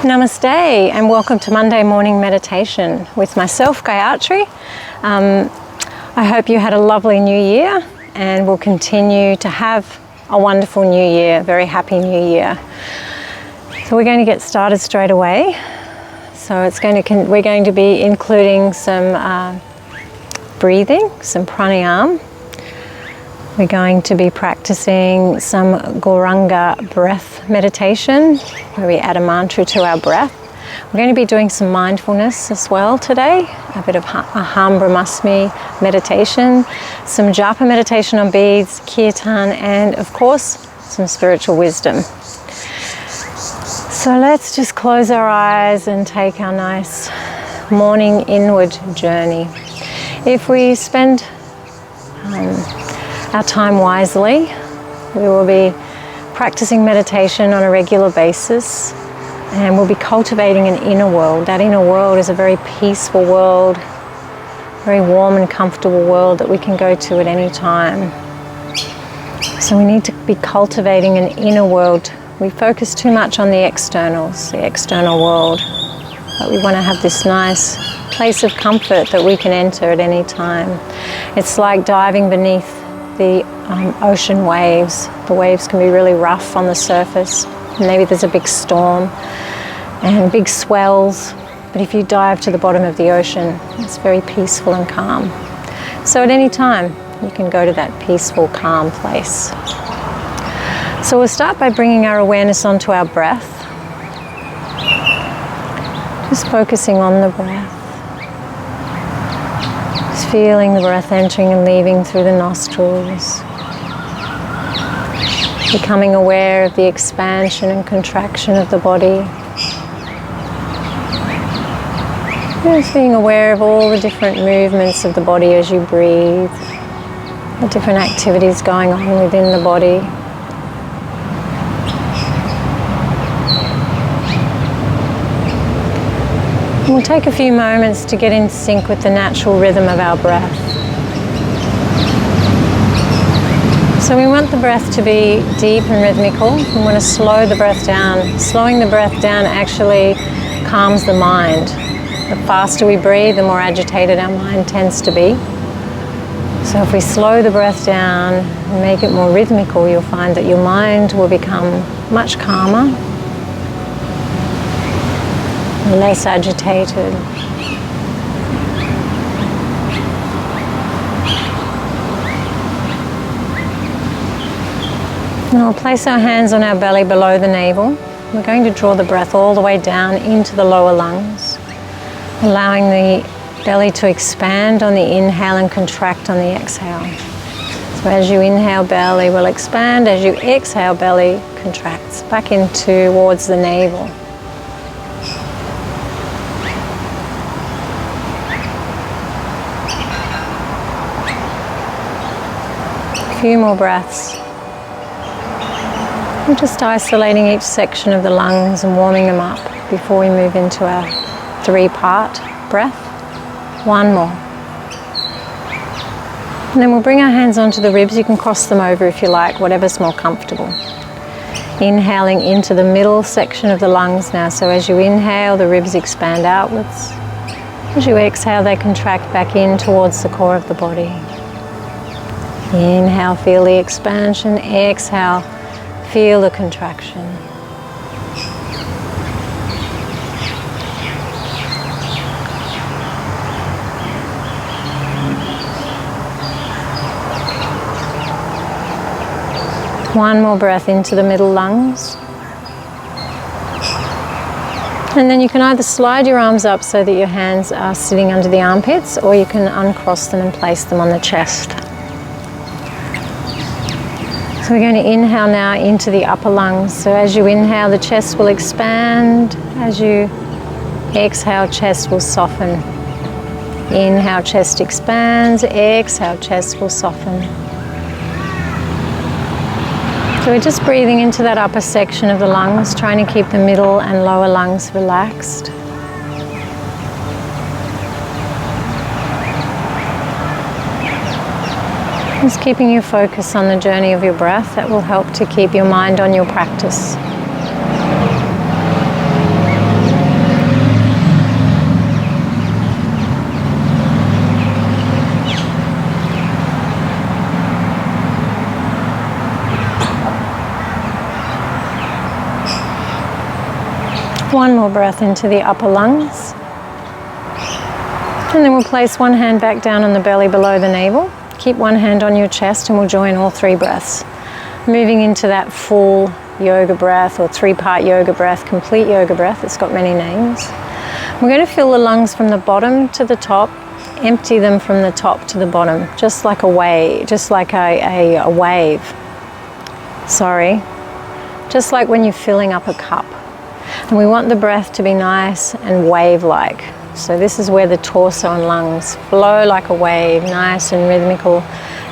Namaste and welcome to Monday Morning Meditation with myself, Gayatri. I hope you had a lovely new year and will continue to have a wonderful new year, very happy new year. So we're going to get started straight away. So we're going to be including some breathing, some pranayama. We're going to be practicing some Gauranga breath meditation, where we add a mantra to our breath. We're going to be doing some mindfulness as well today, a bit of Aham Brahmasmi meditation, some japa meditation on beads, kirtan, and of course, some spiritual wisdom. So let's just close our eyes and take our nice morning inward journey. If we spend our time wisely, we will be practicing meditation on a regular basis, and we'll be cultivating an inner world. That inner world is a very peaceful world, very warm and comfortable world that we can go to at any time. So we need to be cultivating an inner world. We focus too much on the externals, the external world, but we want to have this nice place of comfort that we can enter at any time. It's like diving beneath the ocean waves. The waves can be really rough on the surface. Maybe there's a big storm and big swells, but if you dive to the bottom of the ocean, it's very peaceful and calm. So at any time, you can go to that peaceful, calm place. So we'll start by bringing our awareness onto our breath. Just focusing on the breath. Feeling the breath entering and leaving through the nostrils. Becoming aware of the expansion and contraction of the body. Just being aware of all the different movements of the body as you breathe. The different activities going on within the body. We'll take a few moments to get in sync with the natural rhythm of our breath. So we want the breath to be deep and rhythmical. We want to slow the breath down. Slowing the breath down actually calms the mind. The faster we breathe, the more agitated our mind tends to be. So if we slow the breath down and make it more rhythmical, you'll find that your mind will become much calmer, less agitated. Now we'll place our hands on our belly below the navel. We're going to draw the breath all the way down into the lower lungs, allowing the belly to expand on the inhale and contract on the exhale. So as you inhale, belly will expand. As you exhale, belly contracts back in towards the navel. A few more breaths. We're just isolating each section of the lungs and warming them up before we move into our 3-part breath. One more. And then we'll bring our hands onto the ribs. You can cross them over if you like, whatever's more comfortable. Inhaling into the middle section of the lungs now. So as you inhale, the ribs expand outwards. As you exhale, they contract back in towards the core of the body. Inhale, feel the expansion. Exhale, feel the contraction. One more breath into the middle lungs. And then you can either slide your arms up so that your hands are sitting under the armpits, or you can uncross them and place them on the chest. So we're going to inhale now into the upper lungs. So as you inhale, the chest will expand. As you exhale, chest will soften. Inhale, chest expands. Exhale, chest will soften. So we're just breathing into that upper section of the lungs, trying to keep the middle and lower lungs relaxed. Just keeping your focus on the journey of your breath. That will help to keep your mind on your practice. One more breath into the upper lungs. And then we'll place one hand back down on the belly below the navel. Keep one hand on your chest and we'll join all three breaths. Moving into that full yoga breath or three-part yoga breath, complete yoga breath. It's got many names. We're going to fill the lungs from the bottom to the top, empty them from the top to the bottom, just like a wave, just like a wave. Sorry. Just like when you're filling up a cup. And we want the breath to be nice and wave-like. So this is where the torso and lungs flow like a wave, nice and rhythmical,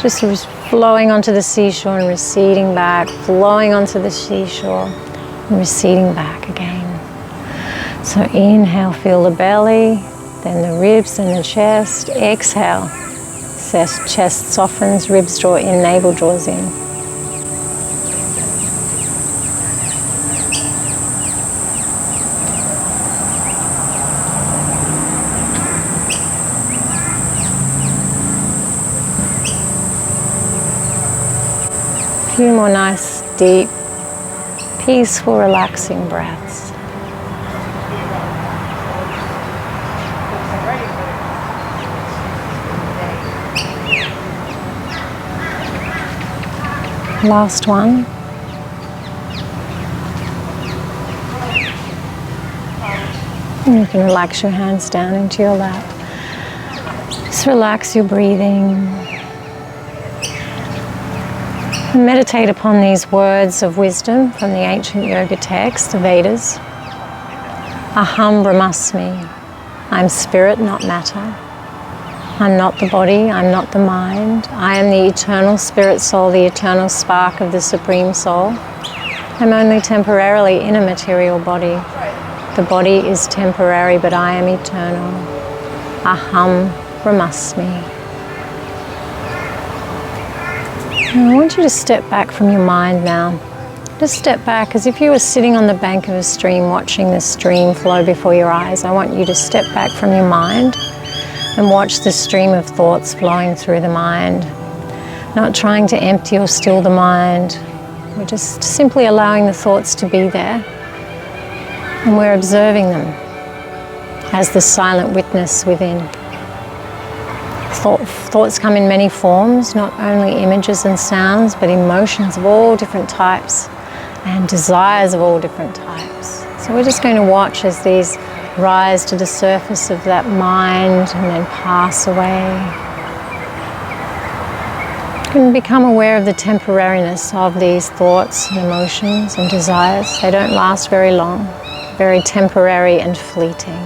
just flowing onto the seashore and receding back, flowing onto the seashore and receding back again. So inhale, feel the belly, then the ribs and the chest. Exhale, chest softens, ribs draw in, navel draws in. A few more nice, deep, peaceful, relaxing breaths. Last one. And you can relax your hands down into your lap. Just relax your breathing. Meditate upon these words of wisdom from the ancient yoga text, the Vedas. Aham Brahmasmi. I'm spirit, not matter. I'm not the body, I'm not the mind. I am the eternal spirit soul, the eternal spark of the Supreme Soul. I'm only temporarily in a material body. The body is temporary, but I am eternal. Aham Brahmasmi. I want you to step back from your mind now. Just step back as if you were sitting on the bank of a stream watching the stream flow before your eyes. I want you to step back from your mind and watch the stream of thoughts flowing through the mind. Not trying to empty or still the mind. We're just simply allowing the thoughts to be there. And we're observing them as the silent witness within. Thoughts come in many forms, not only images and sounds, but emotions of all different types and desires of all different types. So we're just going to watch as these rise to the surface of that mind and then pass away. You can become aware of the temporariness of these thoughts and emotions and desires. They don't last very long, very temporary and fleeting.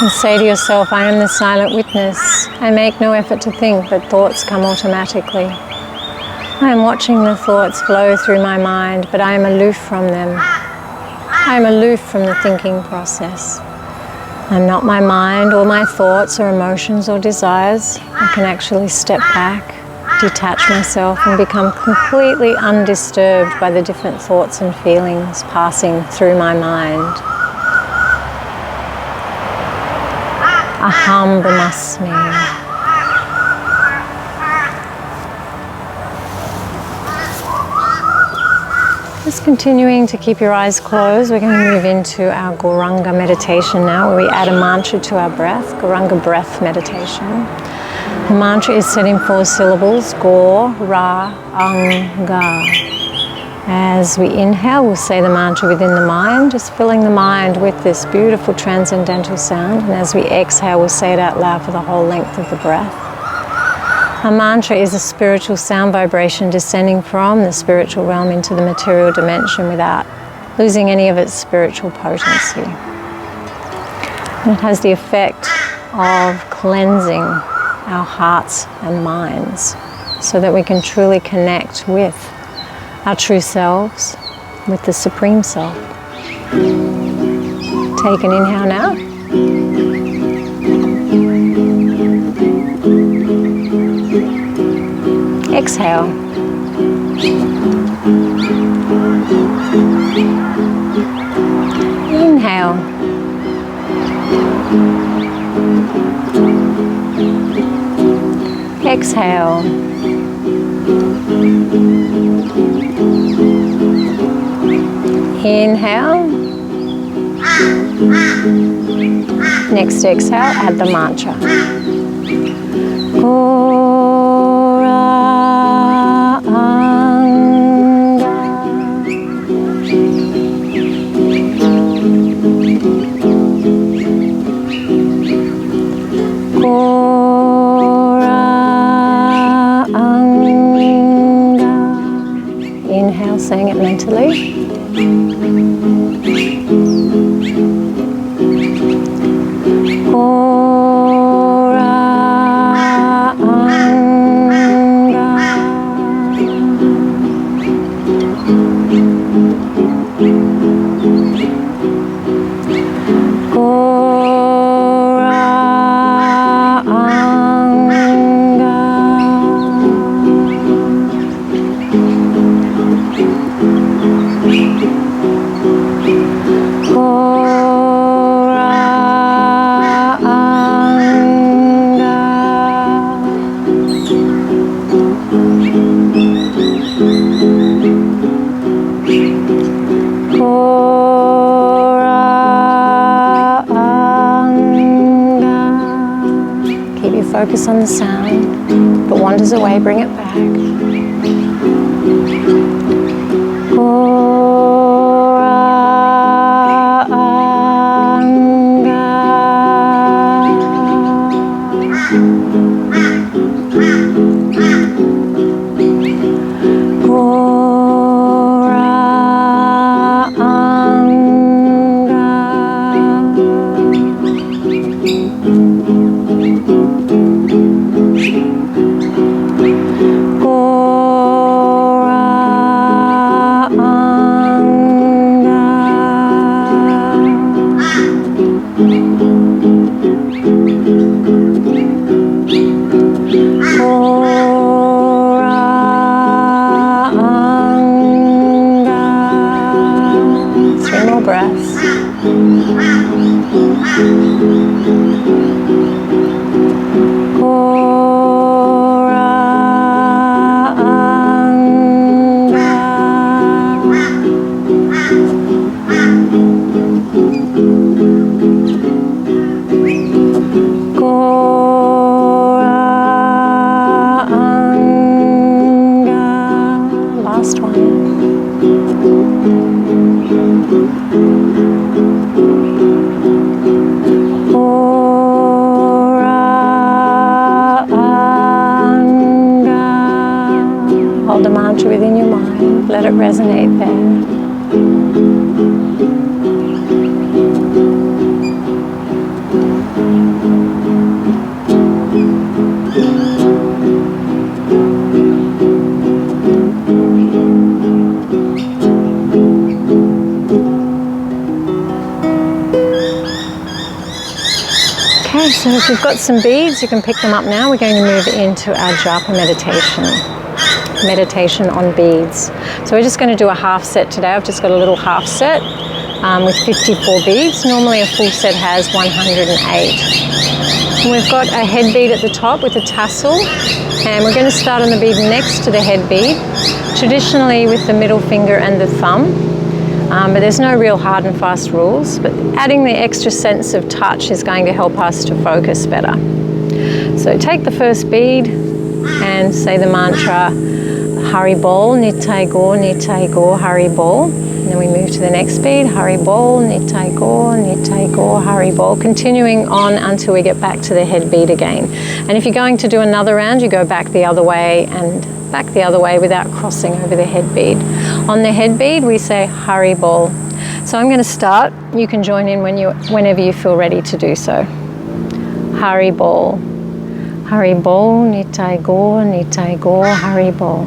And say to yourself, I am the silent witness. I make no effort to think, but thoughts come automatically. I am watching the thoughts flow through my mind, but I am aloof from them. I am aloof from the thinking process. I'm not my mind or my thoughts or emotions or desires. I can actually step back, detach myself, and become completely undisturbed by the different thoughts and feelings passing through my mind. Aham Brahmasmi. Just continuing to keep your eyes closed, we're going to move into our Gauranga meditation now, where we add a mantra to our breath, Gurunga breath meditation. The mantra is said in 4 syllables, Gauranga. As we inhale, we'll say the mantra within the mind, just filling the mind with this beautiful transcendental sound. And as we exhale, we'll say it out loud for the whole length of the breath. A mantra is a spiritual sound vibration descending from the spiritual realm into the material dimension without losing any of its spiritual potency. And it has the effect of cleansing our hearts and minds so that we can truly connect with our true selves with the Supreme Soul. Take an inhale now. Exhale. Inhale. Exhale. Inhale. Next exhale, add the mantra. Inhale, saying it mentally. Focus on the sound. If it wanders away, bring it back. Hold the mantra within your mind. Let it resonate there. Okay, so if you've got some beads, you can pick them up now. We're going to move into our japa meditation on beads. So we're just going to do a half set today. I've just got a little half set with 54 beads. Normally a full set has 108. And we've got a head bead at the top with a tassel, and we're going to start on the bead next to the head bead, traditionally with the middle finger and the thumb. But there's no real hard and fast rules, but adding the extra sense of touch is going to help us to focus better. So take the first bead and say the mantra Hari Bol, Nitai Go, Nitai Go, Hari Bol. And then we move to the next bead, Hari Bol, Nitai Go, Hari Bol, continuing on until we get back to the head bead again. And if you're going to do another round, you go back the other way and back the other way without crossing over the head bead. On the head bead, we say Hari Bol. So I'm going to start. You can join in whenever you feel ready to do so. Hari Bol. Hari Bol, Nitai Go, Hari Bol.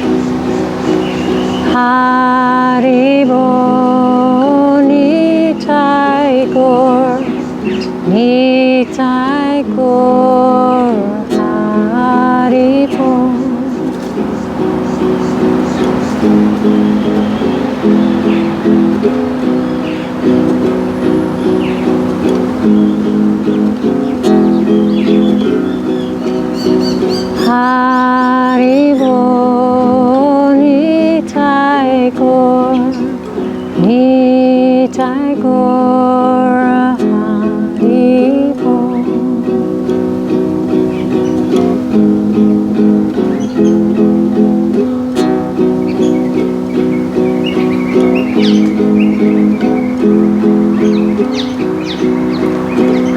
Nitai Gaur Hari Bol.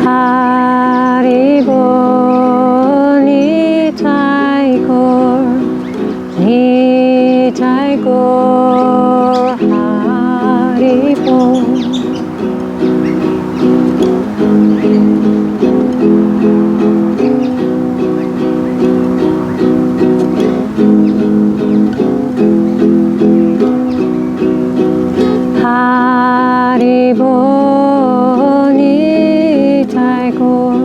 Hari Bol, Nitai Gaur, Nitai Gaur Hari Bol. Hari Bol, Nitai Gaur,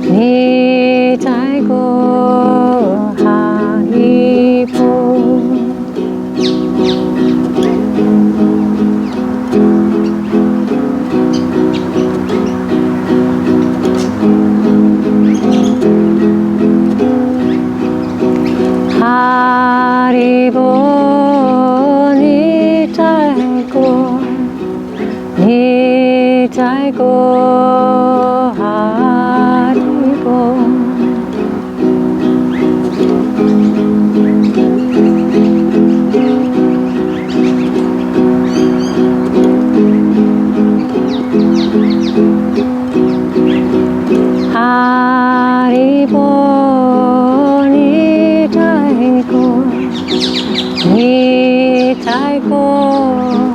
Nitai Gaur Hari Bol. Hari Bol, Nitai Gaur, Nitai Gaur Hari Bol. Hari Bol, Nitai Gaur, Nitai Gaur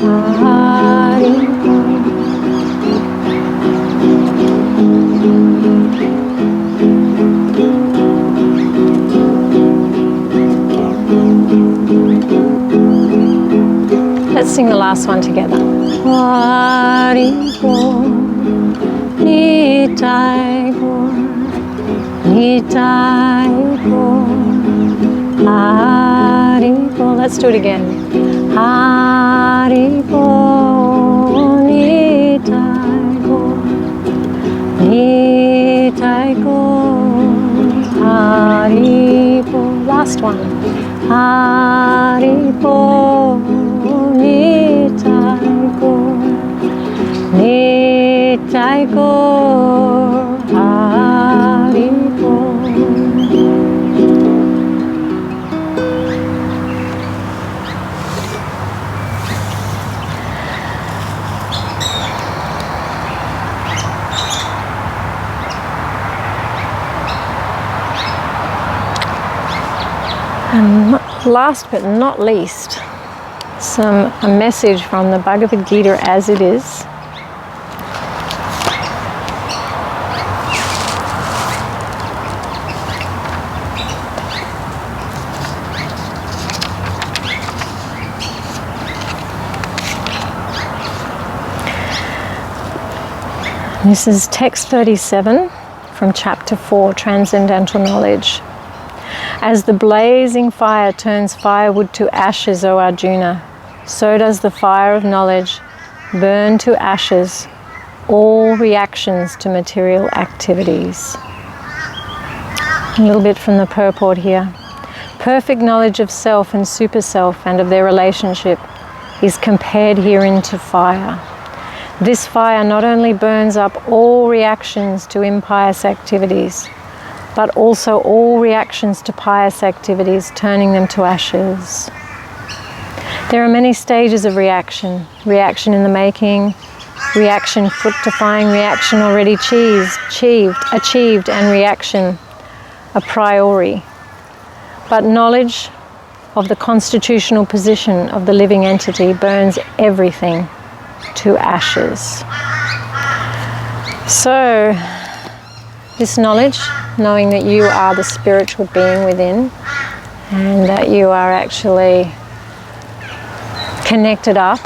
Hari Bol. Let's sing the last one together. Hari Bol, Nitai Gaur, Nitai Gaur Hari Bol. Let's do it again. Hari Bol, Nitai Gaur, Nitai Gaur Hari Bol. Last one. Hari Bol, Nitai Gaur, Nitai Gaur Hari Bol. And last but not least, a message from the Bhagavad-Gita as it is. This is text 37 from chapter 4, Transcendental Knowledge. As the blazing fire turns firewood to ashes, O Arjuna, so does the fire of knowledge burn to ashes all reactions to material activities. A little bit from the purport here. Perfect knowledge of self and super-self and of their relationship is compared herein to fire. This fire not only burns up all reactions to impious activities, but also all reactions to pious activities, turning them to ashes. There are many stages of reaction. Reaction in the making, reaction fructifying, reaction already achieved, and reaction a priori. But knowledge of the constitutional position of the living entity burns everything to ashes. So, this knowledge, knowing that you are the spiritual being within and that you are actually connected up,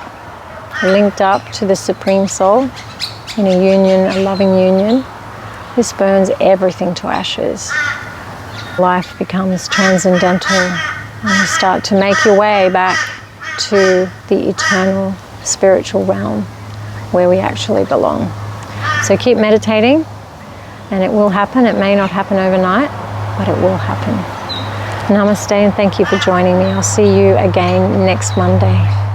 linked up to the Supreme Soul in a union, a loving union, this burns everything to ashes. Life becomes transcendental and you start to make your way back to the eternal spiritual realm where we actually belong. So keep meditating and it will happen. It may not happen overnight, but it will happen. Namaste and thank you for joining me. I'll see you again next Monday.